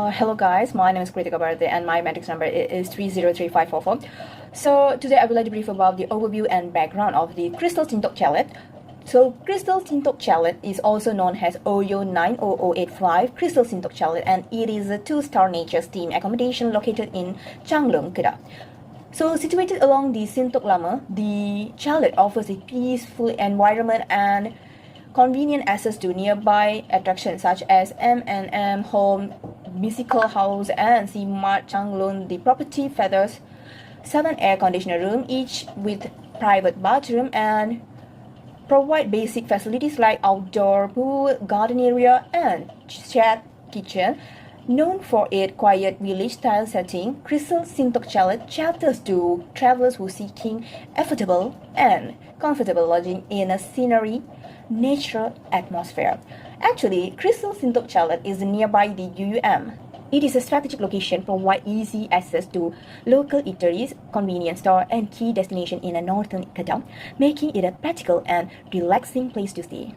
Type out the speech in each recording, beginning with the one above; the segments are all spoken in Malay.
Hello guys, my name is GHOPK3013 and my matrix number is 303544. So today I would like to brief about the overview and background of the Crystal Sintok Chalet. So Crystal Sintok Chalet is also known as OYO 90085 Crystal Sintok Chalet, and it is a 2-star nature steam accommodation located in Changlung, Kedah. So situated along the Sintok Lama, the chalet offers a peaceful environment and convenient access to nearby attractions such as M&M Home, Musical House, and C-Mart Changlun. The property features 7 air conditioner rooms, each with private bathroom, and provide basic facilities like outdoor pool, garden area, and shared kitchen. Known for its quiet village-style setting, Crystal Sintok Chalet caters to travelers who seeking affordable and comfortable lodging in a scenery, natural atmosphere. Actually, Crystal Sintok Chalet is nearby the UUM. It is a strategic location, provide easy access to local eateries, convenience store, and key destination in a northern Kedah, making it a practical and relaxing place to stay.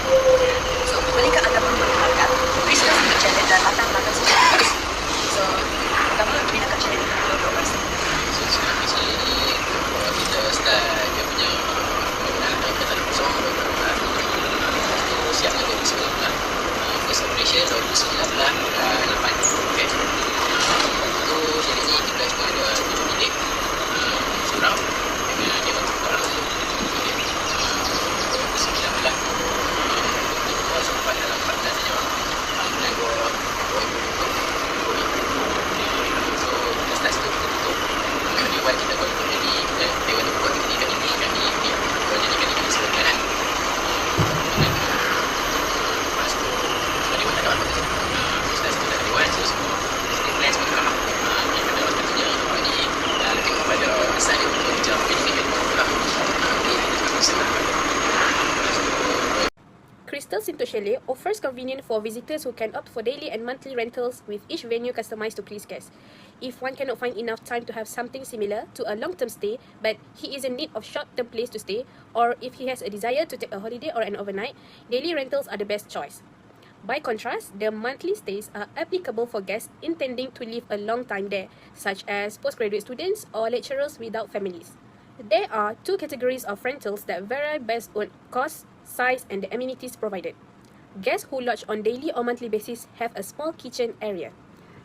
So, bolehkah anda memperkenalkan Crystal Sintok Chalet dan latar belakang sejarah? So, pertama, binakan chalet ini duduk masa. So, sekarang di sini kita start dia punya bangunan kita tak kosong siap untuk 2019. First operation 2019 8. Okay. Itu chalet ni kita cuma ada 7 bilik surau dengan dia untuk orang tu. Okay. 2019 sampai dalam 14 saja. Dan 2020. So, kita start situ kita tutup. Di awal kita buat untuk jadi dia want to buat ikan ini kalau jadikan ikan sebenarnya kan. Lepas tu kalau dia tak dapat kita situ tak dewan so semua plan semua dah kita dah waktunya jadi tengok pada asal dia untuk macam benefit lah. Crystal Sintok Chalet offers convenience for visitors who can opt for daily and monthly rentals, with each venue customized to please guests. If one cannot find enough time to have something similar to a long-term stay, but he is in need of short-term place to stay, or if he has a desire to take a holiday or an overnight, daily rentals are the best choice. By contrast, the monthly stays are applicable for guests intending to live a long time there, such as postgraduate students or lecturers without families. There are 2 categories of rentals that vary based on cost, size, and the amenities provided. Guests who lodge on daily or monthly basis have a small kitchen area.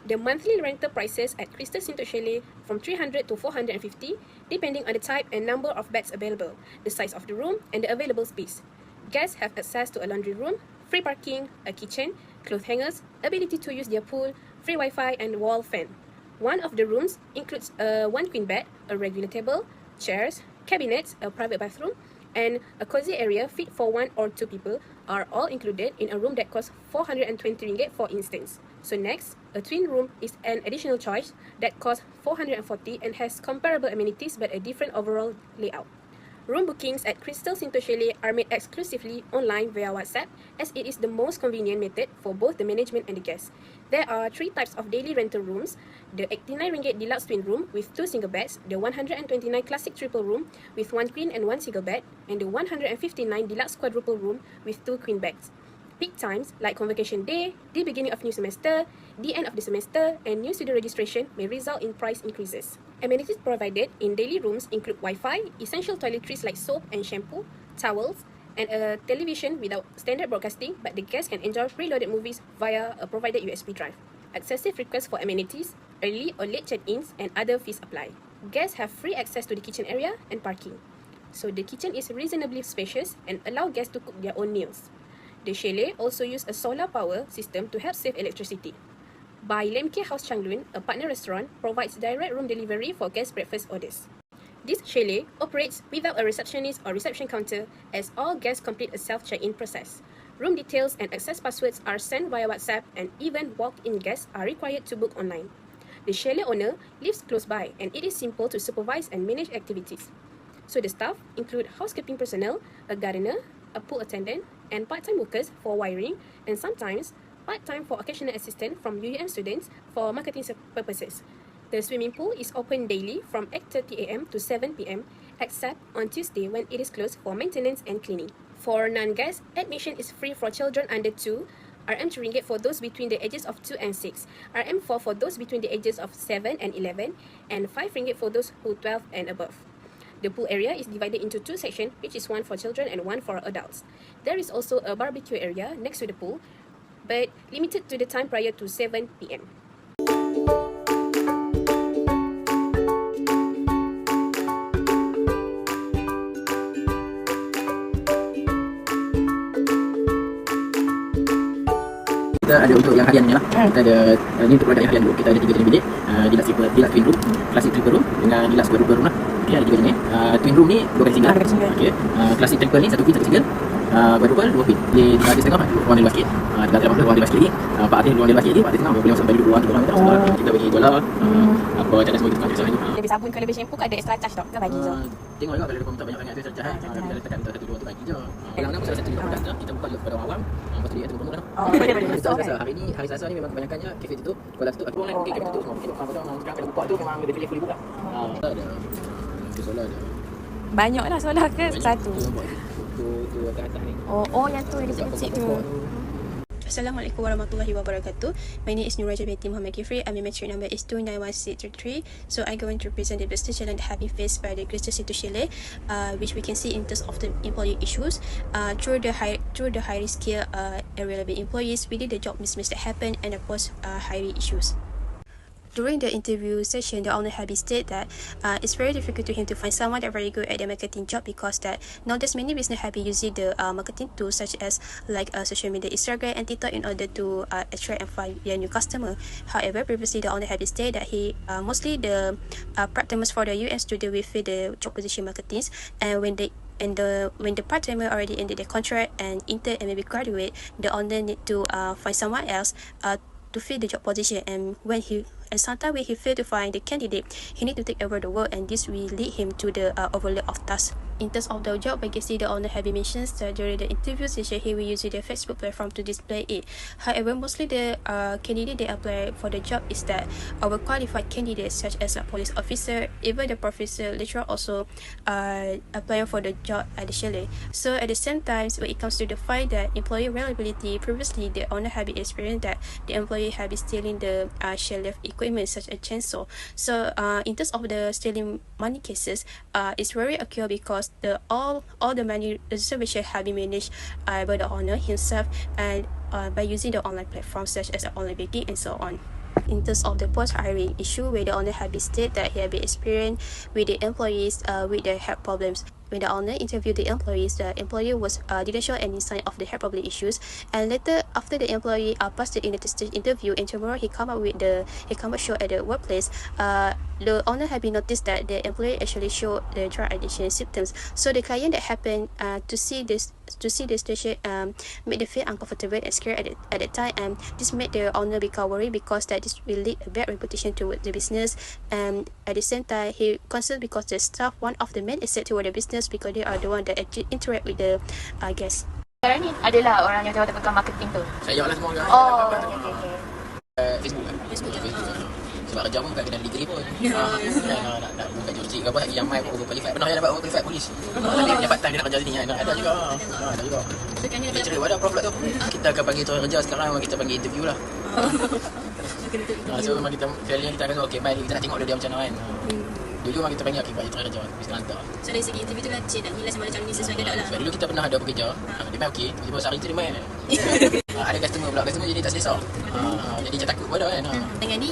The monthly rental prices at Crystal Sintok Chalet from 300 to 450, depending on the type and number of beds available, the size of the room, and the available space. Guests have access to a laundry room, free parking, a kitchen, clothes hangers, ability to use their pool, free Wi-Fi, and wall fan. One of the rooms includes a 1 queen bed, a regular table, chairs, cabinets, a private bathroom, and a cozy area fit for 1 or 2 people are all included in a room that costs 420 ringgit for instance. So next, a twin room is an additional choice that costs 440 and has comparable amenities but a different overall layout. Room bookings at Crystal Sintok Chalet are made exclusively online via WhatsApp, as it is the most convenient method for both the management and the guests. There are 3 types of daily rental rooms: the 89 ringgit deluxe twin room with 2 single beds, the 129 classic triple room with 1 queen and 1 single bed, and the 159 deluxe quadruple room with 2 queen beds. Peak times like convocation day, the beginning of new semester, the end of the semester, and new student registration may result in price increases. Amenities provided in daily rooms include Wi-Fi, essential toiletries like soap and shampoo, towels, and a television without standard broadcasting, but the guests can enjoy preloaded movies via a provided USB drive. Excessive requests for amenities, early or late check-ins, and other fees apply. Guests have free access to the kitchen area and parking. So the kitchen is reasonably spacious and allow guests to cook their own meals. The chalet also use a solar power system to help save electricity. By Lemke House Changlun, a partner restaurant, provides direct room delivery for guest breakfast orders. This chalet operates without a receptionist or reception counter, as all guests complete a self-check-in process. Room details and access passwords are sent via WhatsApp, and even walk-in guests are required to book online. The chalet owner lives close by, and it is simple to supervise and manage activities. So the staff include housekeeping personnel, a gardener, a pool attendant, and part-time workers for wiring, and sometimes part-time for occasional assistant from UUM students for marketing purposes. The swimming pool is open daily from 8:30 AM to 7 PM, except on Tuesday when it is closed for maintenance and cleaning. For non-guests, admission is free for children under 2, RM2 ringgit for those between the ages of 2 and 6, RM4 for those between the ages of 7 and 11, and 5 ringgit for those who 12 and above. The pool area is divided into 2 sections, which is one for children and one for adults. There is also a barbecue area next to the pool, but limited to the time prior to 7 p.m. Kita ada untuk yang hariannya lah. Kita ada ni untuk produk yang harian dulu. Kita ada 3 jenis bilik. Deluxe twin room, classic triple room dengan deluxe quadruple room lah. Okey, ada 3 jenis. Twin room ni 2 kali single. Okey. Classic triple ni 1 queen 1 single. Quadruple 2 queen. Dia 3 artis tengah, ruang dia basket. 3 artis ruang dia basket ni. 4 artis ruang dia basket ni, 4 artis tengah boleh masuk balik ruang tu orang kita. Kita bagi bola. Apa cadang semua kita pakai soalnya. Lebih sabun ke lebih shampoo ke ada extra charge tak? Ke bagi je? Tengok juga kalau dia tak banyak sangat tu saja. Kita letakkan minta 1 2 tu bagi je. Kadang-kadang salah satu produk kita buka kepada orang awam. Lepas tu dia tunggu dah. Boleh. Hari Selasa ni memang kebanyakannya kafe tutup. Kalau tutup aku orang mungkin kafe tutup semua. Mungkin orang sekarang kalau buka tu memang dia pilih buka. Ada. Itu solar ada. Banyak lah solar ke satu? Tu atas ni. Oh yang tu yang kecil tu. Assalamualaikum warahmatullahi wabarakatuh. My name is Nuraja binti Muhammad Kifri. My metric number is 291633. So I'm going to present the business challenge that have been faced by the Crystal Sintok Chalet, which we can see in terms of the employee issues. Through the high risk scale irrelevant employees, we did the job mismatch that happened, and of course hiring issues. During the interview session, the owner Habib stated that it's very difficult to him to find someone that very good at the marketing job because that nowadays many business have been using the marketing tools such as like social media, Instagram and TikTok in order to attract and find their new customer. However, previously the owner Habib stated that he mostly the part-timers for the UN studio will fill the job position marketings, and when the part-timer already ended their contract and intern and maybe graduate, the owner need to find someone else to fill the job position, and sometimes when he fail to find the candidate, he need to take over the work, and this will lead him to the overload of tasks. In terms of the job vacancy, the owner have been mentioned that during the interview session, he will use the Facebook platform to display it. However, mostly the candidate they apply for the job is that overqualified candidates such as a police officer, even the professor, lecturer also applying for the job at the chalet. So at the same time, when it comes to the find that employee reliability, previously the owner have been experienced that the employee have been stealing the chalet equipment such as chainsaw. So in terms of the stealing money cases, it's very occur because all the money reservation have been managed by the owner himself, and by using the online platforms such as online banking and so on. In terms of the post-hiring issue, where the owner have been stated that he have been experienced with the employees with their health problems. When the owner interviewed the employees, the employee didn't show any sign of the health problem issues. And later, after the employee passed the stage interview, and tomorrow he come up show at the workplace. The owner had been noticed that the employee actually showed the drug addiction symptoms. So the client that happened to see this situation made them feel uncomfortable and scared at that time, and this made the owner become worried because that this will lead a bad reputation toward the business. And at the same time, he concerned because the staff, one of the main asset toward the business, because they are the one that actually interact with the guests. Sekarang ni adalah orang yang tengah pegang marketing tu. Saya lah semua orang. Oh, okay. Facebook. Sebab kerja pun bukan kena degree pun. Nak buka jurusi ke apa, yang mai pun overqualified. Pernah yang dapat overqualified polis. Tapi dia part time dia nak kerja sini kan. Ada juga. Ada juga. Dia cerita ada prof pula tu. Kita akan panggil tu kerja sekarang, memang kita panggil interview lah. So memang kita kali ni kita akan okay, baik kita nak tengok dia macam mana kan. Dulu memang kita panggil kita try kerja, kita hantar. So dari segi interview tu lah cik nak nilai sama macam ni sesuai tak lah. Sebab dulu kita pernah ada bekerja, dia main okey, tiba-tiba sehari tu dia main. Ada customer jadi tak selesa. Jadi dia takut pada kan. Dengan ni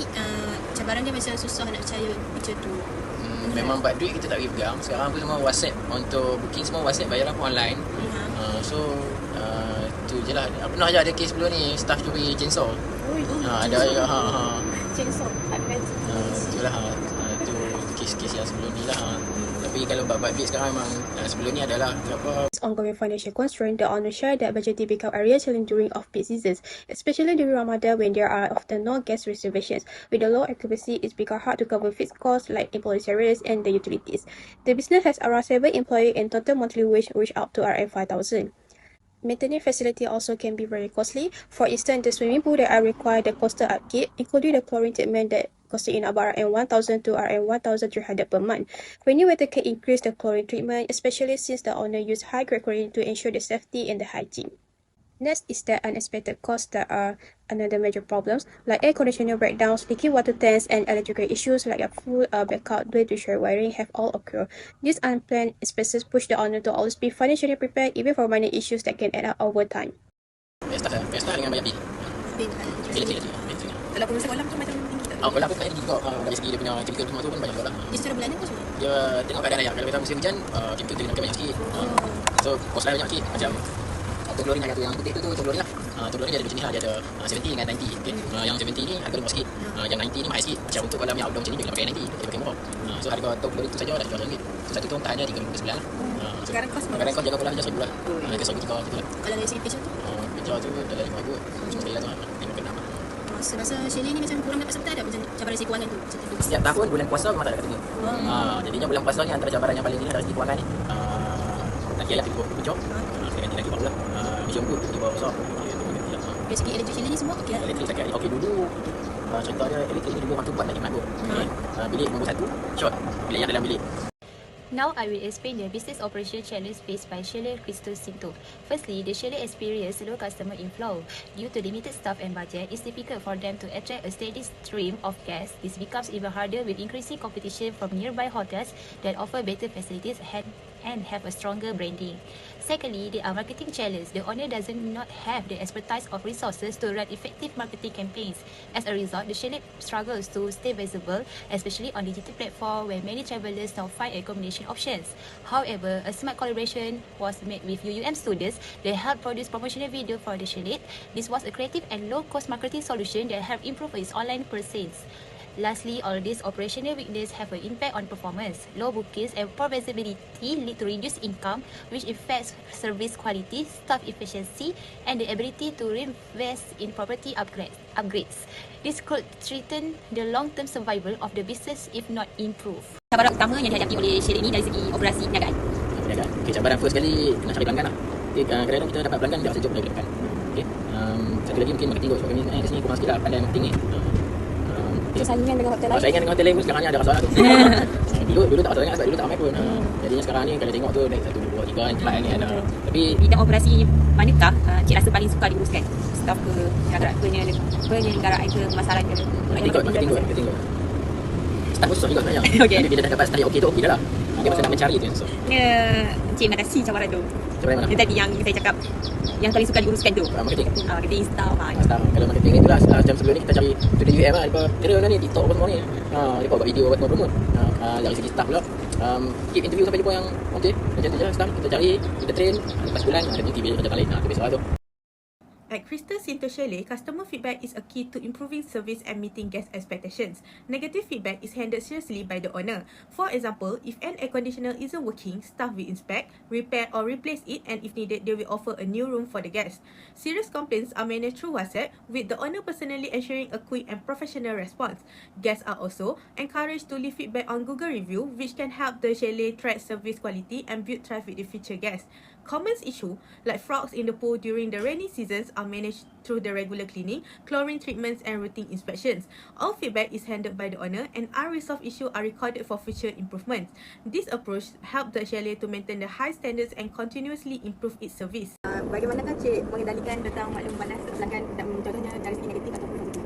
cabaran dia macam susah nak percaya macam tu. Memang buat duit kita tak boleh pegang. Sekarang pun semua WhatsApp, untuk booking semua WhatsApp, bayaran pun online. So tu je lah. Pernah je ada kes sebelum ni, staff curi chainsaw. Ada juga. Chainsaw, Itulah tu kes-kes yang sebelum ni lah. Tapi kalau buat duit sekarang memang sebelum ni adalah apa. Ongoing financial constraint, the owner shared that budgeting become a real challenge during off-peak seasons, especially during Ramadan when there are often no guest reservations. With the low occupancy, it's become hard to cover fixed costs like employee salaries and the utilities. The business has around 7 employees and total monthly wage reach up to RM 5,000. Maintaining facility also can be very costly. For instance, the swimming pool that are require the constant upkeep, including the chlorine treatment that costing in about RM 1,000 to RM 1,300 per month. Cleaning water can increase the chlorine treatment, especially since the owner use high-grade chlorine to ensure the safety and the hygiene. Next is the unexpected costs that are another major problems, like air conditioner breakdowns, leaky water tanks, and electrical issues like a full blackout due to short wiring have all occurred. These unplanned expenses push the owner to always be financially prepared even for minor issues that can add up over time. Pesta dengan banyak bil. Elektrik. Kalau pengurusan kolam tu macam tinggi tak? Kalau aku kan juga dari segi dia punya chemical semua tu pun banyak juga lah. Dia secara bulanan ke semua? Dia tengok keadaan air. Kalau kita musim hujan, chemical tu kena pakai banyak sikit. So kos lain banyak sikit. Macam untuk klorin harga tu yang putih tu untuk klorin lah. Untuk klorin dia ada jenis lah. Dia ada 70 dengan 90. Okay. Yang 70 ni harga murah sikit. Yang 90 ni mahal sikit. Macam untuk kolam yang outdoor macam ni dia kena pakai 90. Dia pakai murah. So harga untuk klorin tu saja dah jual RM1. So satu tu tahannya 3 sebulan lah. Sekarang kos Sekarang kos jaga kolam je RM1,000 lah. Harga RM1,300 gitu lah. Kalau dari segi picture tu? Picture tu dalam RM5,000. Cuma sekali lah tu. Saya rasa Chalet ni macam kurang dapat serta ada macam cabaran segi kewangan tu. Setiap tahun bulan puasa memang tak ada ketemu. Jadinya bulan puasa ni antara cabaran yang paling ini dari segi kewangan ni. Lagi ayat tiba pucuk. Saya ganti lagi barulah. Mission pun tiba besar. Dari segi elektrik Chalet ni semua okey lah? Elektrik sakit. Okey dulu contohnya elektrik ni dulu waktu buat nak jimat tu. Bilik nombor 1 short. Bilik yang dalam bilik. Now I will explain the business operation challenge faced by Chalet Crystal Sintok. Firstly, the Chalet experienced low customer inflow. Due to limited staff and budget, it's difficult for them to attract a steady stream of guests. This becomes even harder with increasing competition from nearby hotels that offer better facilities and have a stronger branding. Secondly, the marketing challenge. The owner does not have the expertise of resources to run effective marketing campaigns. As a result, the Chalet struggles to stay visible, especially on digital platform where many travelers now find accommodation options. However, a smart collaboration was made with UUM students that helped produce promotional video for the Chalet. This was a creative and low-cost marketing solution that helped improve its online presence. Lastly, all these operational weaknesses have an impact on performance. Low bookings and poor visibility lead to reduced income, which affects service quality, staff efficiency, and the ability to reinvest in property upgrades. This could threaten the long-term survival of the business if not improved. Cabaran utama yang dihadapi oleh Chalet ni dari segi operasi perniagaan? Perniagaan. Okay, cabaran first sekali nak cari pelanggan lah. Okay, kadang-kadang kita dapat pelanggan tak sejuk dari pelanggan. Okay. Satu lagi mungkin marketing kot. Sebab kami kat sini kurang sikit lah pandai marketing ni. Saingan dengan hotel lain? Saingan dengan hotel lain pun sekarang ni ada masalah tu. Dulu tak masalah sangat sebab dulu tak ramai pun. Jadinya sekarang ni kalau tengok tu naik 1, 2, 3 kan tempat ni ada. Tapi bidang operasi manakah cik rasa paling suka diuruskan? Staff ke, penyelenggaraan ke, masalah ke? marketing kot. Staff pun susah juga sebenarnya. Okay. Tapi bila dah dapat style okey tu okey dah lah. Dia masa nak mencari tu yang susah. Cik mengatasi cabaran tu? Cabaran mana? Yang tadi yang saya cakap yang paling suka diuruskan tu? Marketing. Marketing, staff. Staff. Kalau marketing ni tu lah macam sebelum ni kita cari studio UM lah. Lepas kira ni TikTok apa semua ni. Lepas buat video buat promote. Dari segi staff pula keep interview sampai jumpa yang okey. Macam tu je lah staff. Kita cari, kita train. Lepas bulan ada TV kerja lain. Itu besok lah tu. At Crystal Sintok Chalet, customer feedback is a key to improving service and meeting guest expectations. Negative feedback is handled seriously by the owner. For example, if an air conditioner isn't working, staff will inspect, repair or replace it, and if needed, they will offer a new room for the guests. Serious complaints are managed through WhatsApp, with the owner personally ensuring a quick and professional response. Guests are also encouraged to leave feedback on Google Review, which can help the chalet track service quality and build traffic with future guests. Common issues like frogs in the pool during the rainy seasons are managed through the regular cleaning, chlorine treatments and routine inspections. All feedback is handled by the owner and unresolved issues are recorded for future improvements. This approach helps the chalet to maintain the high standards and continuously improve its service. Bagaimanakah cik mengendalikan tentang maklum panas pelanggan, contohnya dari segi negatif atau positif?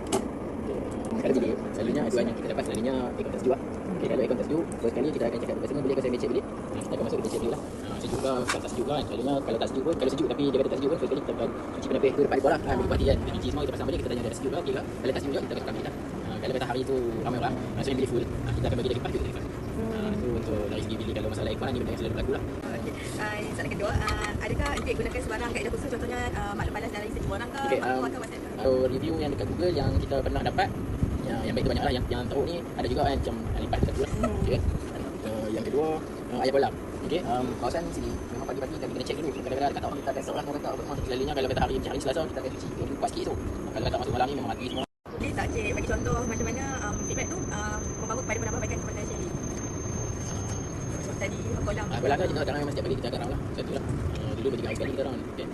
Kalau bila selalunya aduan yang kita dapat selalunya aircon tak sejuk lah. Okay, kalau aircon tak sejuk, first kali kita akan cakap customer boleh ke saya becek bilik. Kita akan masuk ke becek bilik lah. Sejuk ke, kalau tak sejuk lah. Selalunya kalau tak sejuk pun, kalau sejuk tapi dia kata tak sejuk pun, first kali kita akan cuci penapis tu depan dia lah. Bagi parti kan, cuci semua kita pasang balik, kita tanya dia ada sejuk ke, okey ke. Kalau tak sejuk juga, kita akan tukar bilik lah. Kalau kata hari tu ramai orang, maksudnya bilik full, kita akan bagi dia kipas, kita kipas. Itu untuk dari segi bilik kalau masalah aircon ni benda yang selalu berlaku lah. Soalan kedua, adakah encik gunakan sebarang kaedah khusus, contohnya maklum balas dari segi orang ke, atau WhatsApp? Review yang dekat Google yang kita pernah dapat, yang baik tu banyak lah. Yang teruk ni ada juga kan, macam lipat kita tu lah. Okay. Yang kedua, ayat kolam. Okay. Kawasan sini memang pagi-pagi kami kena check dulu. Kadang-kadang dekat orang kita besok lah, orang kata apa semua. Selalunya kalau kata hari Selasa kita akan cuci kuat sikit tu. Kalau kata masuk malam ni memang mati semua. Boleh tak cik bagi contoh macam mana feedback tu membawa kepada penambahbaikan kepada chalet? Tadi kolam. Kolam tu kita kadang memang setiap pagi kita akan round lah. Satu lah. Dulu bertiga hari sekali kita round. Okay.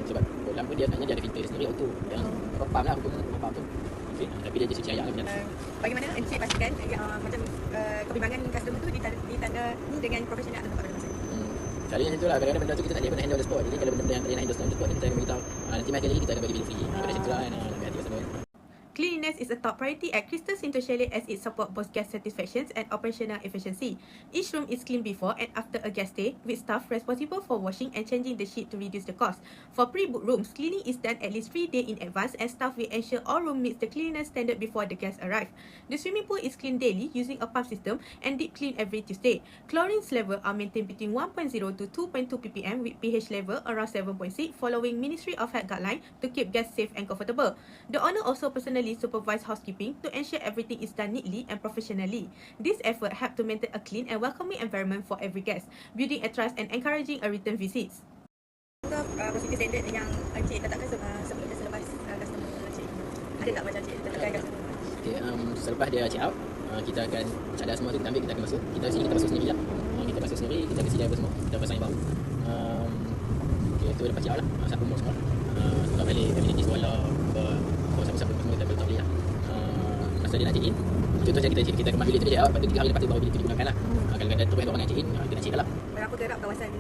Sebab kolam pun dia sebenarnya dia ada filter sendiri auto. Yang pump lah untuk pump tu. Okay. Tapi dia cuci air lah macam bagaimana encik pastikan macam kebimbangan customer tu ditandai dengan profesional atau pada masa Selalunya macam tu lah. Kadang-kadang benda tu kita tak boleh pun handle on the spot. Jadi kalau benda-benda yang tak boleh handle on the spot, kita akan beritahu. Nanti mai kali kita akan bagi bil free. Macam tu lah kan. Hati-hati pasal tu. Cleanliness is a top priority at Crystal Sintok Chalet as it supports both guest satisfactions and operational efficiency. Each room is cleaned before and after a guest stay, with staff responsible for washing and changing the sheet to reduce the cost. For pre-booked rooms, cleaning is done at least 3 days in advance and staff will ensure all rooms meet the cleanliness standard before the guests arrive. The swimming pool is cleaned daily using a pump system and deep clean every Tuesday. Chlorine levels are maintained between 1.0 to 2.2 ppm with pH level around 7.6 following Ministry of Health guideline to keep guests safe and comfortable. The owner also personally supervise housekeeping to ensure everything is done neatly and professionally. This effort help to maintain a clean and welcoming environment for every guest, building a trust and encouraging a return visits. Positif standard yang Encik letakkan sebelum dan selepas customer Encik. Ada tak macam Encik letakkan customer? Okay, selepas dia check out, kita akan cadar semua tu, kita ambil, kita akan masuk. Kita sini kita masuk sendiri lah. Kita masuk sendiri, kita akan sedia apa semua. Kita pasang bau. Okay, tu lepas check out lah. Siapa mau semua. Tukar balik amenities wala, siapa-siapa semua kita boleh tak boleh lah. Masa dia nak check in, contoh saya kita kemas bilik tu dia check out, lepas tu 3 hari lepas tu baru bilik tu digunakan lah. Kadang-kadang terus orang nak check in, kita nak check lah. Berapa gerak kawasan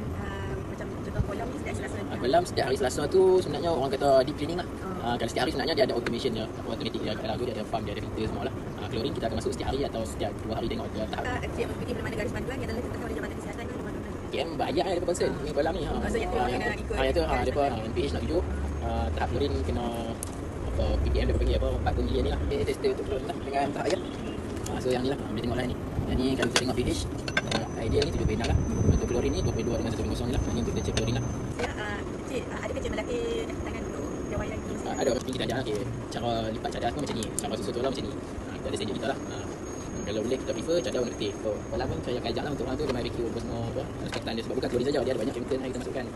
macam contoh kolam ni setiap Selasa? Kolam setiap hari Selasa tu sebenarnya orang kata deep cleaning lah. Kalau setiap hari sebenarnya dia ada automation dia, automatic dia, kalau dia ada pump, dia ada filter semua lah. Klorin kita akan masuk setiap hari atau setiap 2 hari tengok dia tahap. Encik mengikuti belum ada garis panduan yang telah ditetapkan oleh Jabatan Kesihatan ni mana? KM banyak lah dia concern ni kolam ni. Maksudnya tu kena ikut. Yang tu depa pH nak tuju. Tahap klorin kena apa ppm dia panggil apa 40 million ni lah. Dia tester untuk klorin lah dengan tahap air. So yang ni lah boleh tengok lah ni. Yang ni kalau kita tengok pH ideal ni 7.6 lah. Untuk klorin ni 22 dengan 1.0 ni lah. Ini untuk dia check klorin lah. Encik ada kecil melatih tangan untuk jawai lagi? Ada mesti kita ajar okay. Cara lipat cadar semua macam ni. Cara susun lah macam ni. Kita ada standard kita lah. Kalau boleh kita prefer cadar warna putih. Kolam pun saya akan ajak lah untuk orang tu dia main barbecue apa semua apa. Sekarang dia sebab bukan klorin saja, dia ada banyak chemical yang kita masukkan.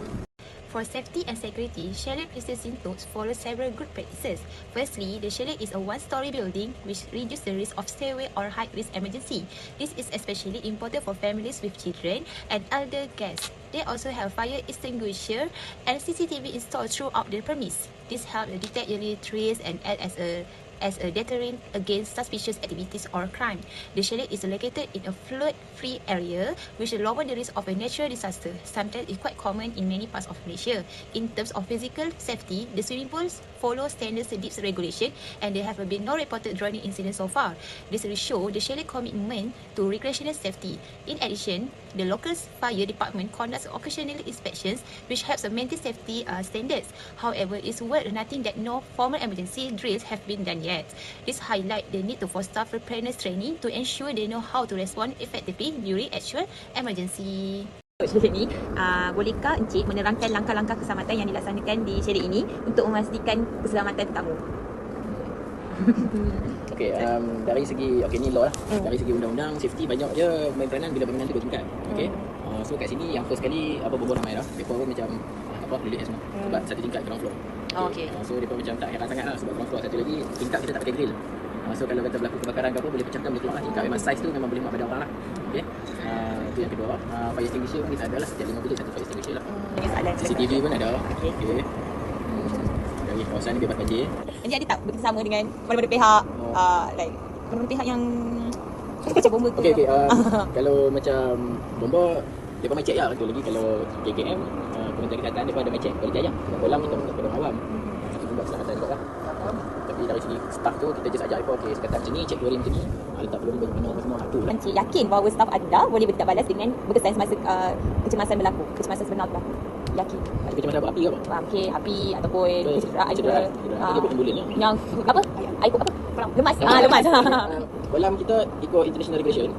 For safety and security, Chalet Crystal Sintok follows several good practices. Firstly, the chalet is a one-story building which reduces the risk of stairway or height risk emergency. This is especially important for families with children and elder guests. They also have fire extinguisher and CCTV installed throughout the premise. This helps detect early threats and act as a deterrent against suspicious activities or crime. The chalet is located in a flood-free area which lowers the risk of a natural disaster. Sometimes it's quite common in many parts of Malaysia. In terms of physical safety, the swimming pools follow standards deep regulation and there have been no reported drowning incidents so far. This will show the chalet commitment to recreational safety. In addition, the local fire department conducts occasional inspections which helps maintain safety standards. However, it's worth noting that no formal emergency drills have been done yet. This highlight the need for staff preparedness training to ensure they know how to respond effectively during actual emergency. Chalet ni, bolehkah Encik menerangkan langkah-langkah keselamatan yang dilaksanakan di chalet ini untuk memastikan keselamatan tetamu? Okey, dari segi ni law lah. Dari segi undang-undang safety banyak je main peranan bila berminat dua tingkat. Okey. So kat sini yang first kali apa berbual ramai dah. Depa pun macam apa lilit semua. Sebab satu tingkat ground floor. Okey. So depa macam tak heran sangat lah sebab ground floor satu lagi tingkat kita tak pakai grill. So kalau kata berlaku kebakaran ke apa boleh pecahkan boleh keluar lah tingkat. Memang size tu memang boleh muat badan orang lah. Okey. Itu yang kedua. Fire extinguisher pun kita ada lah setiap 5 bilik satu fire extinguisher lah. CCTV pun ada. Okey. Dari kawasan ni bebas banjir. Encik ada tak bekerjasama dengan mana-mana pihak? Like mana-mana pihak yang kecil bomba tu? Okey. Kalau macam bomba depa mai check lah tu lagi kalau GHOPK Kementerian Kesihatan depa ada mai check kualiti air. Kolam kita pada orang awam. Itu buat keselamatan juga lah. Tapi dari segi staff tu kita just ajar depa okey sekatan macam ni check klorin macam ni. Letak klorin bagi minum apa semua tu lah. Encik yakin bahawa staff anda boleh bertindak balas dengan berkesan semasa kecemasan berlaku, kecemasan sebenar berlaku? Yakin? Kecemasan apa api ke apa? Okey, api ataupun kecederaan juga. Dia pun ambulans ni. Yang apa? Air apa? Lemas. Lemas. Kolam kita ikut international regulation.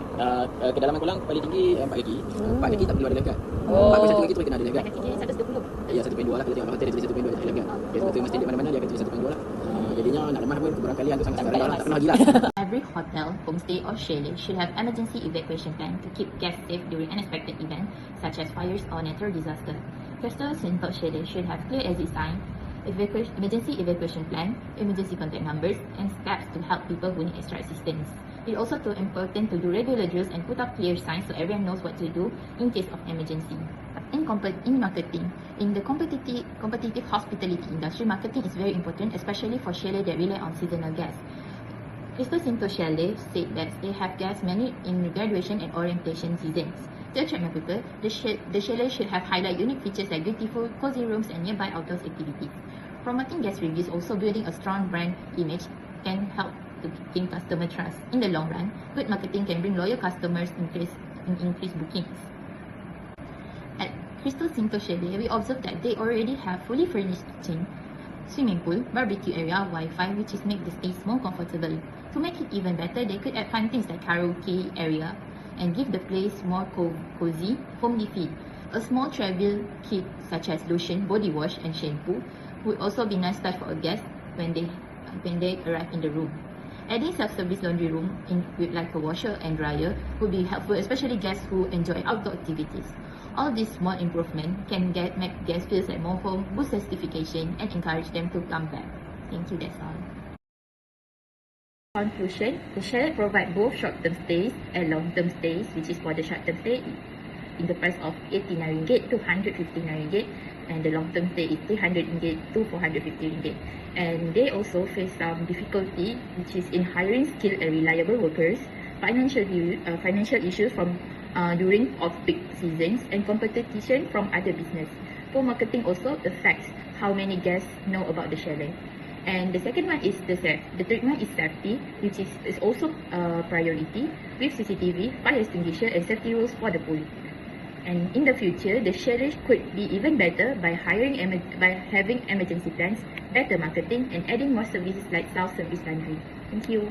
Kedalaman kolam paling tinggi 4 kaki. 4 kaki tak perlu ada lifeguard. 41 kaki tu kena ada lifeguard. 120. Ya 1.2 lah kita tengok hotel dia tulis 1.2 tak ada lifeguard. Dia betul mesti di mana-mana dia akan tulis 1.2 lah. Jadinya nak lemah pun barangkali untuk sangat-sangat rendah lah. Tak pernah gila. Every hotel, homestay or chalet should have emergency evacuation plan to keep guests safe during unexpected events such as fires or natural disaster. Crystal Sintok Chalet should have clear exit sign, emergency evacuation plan, emergency contact numbers, and steps to help people who need extra assistance. It's also too important to do regular drills and put up clear signs so everyone knows what to do in case of emergency. In marketing, in the competitive hospitality industry, marketing is very important, especially for chalet that rely on seasonal guests. Crystal Sintok Chalet said that they have guests many in graduation and orientation seasons. To attract more people, the chalet should have highlight unique features like beautiful, cozy rooms and nearby outdoors activities. Promoting guest reviews, also building a strong brand image, can help to gain customer trust. In the long run, good marketing can bring loyal customers and increase bookings. At Crystal Sintok Chalet, we observed that they already have fully furnished kitchen, swimming pool, barbecue area, Wi-Fi, which is make the space more comfortable. To make it even better, they could add fun things like karaoke area and give the place more cozy, homely feel. A small travel kit such as lotion, body wash, and shampoo would also be nice touch for a guest when they arrive in the room. Adding self-service laundry room with like a washer and dryer would be helpful, especially guests who enjoy outdoor activities. All these small improvements can make guests feel at more home, boost certification, and encourage them to come back. Thank you, that's all. Conclusion, the chalet provide both short-term stays and long-term stays, which is for the short-term stay in the price of 89 ringgit to 159 ringgit, and the long-term stay is 300 ringgit to 450 ringgit. And they also face some difficulty, which is in hiring skilled and reliable workers, financial issues from during off-peak seasons, and competition from other business. Poor marketing also affects how many guests know about the chalet. And the second one is the third one is safety, which is also a priority with CCTV, fire extinguisher, and safety rules for the pool. And in the future, the chalet could be even better by having emergency plans, better marketing, and adding more services like self-service laundry. Thank you.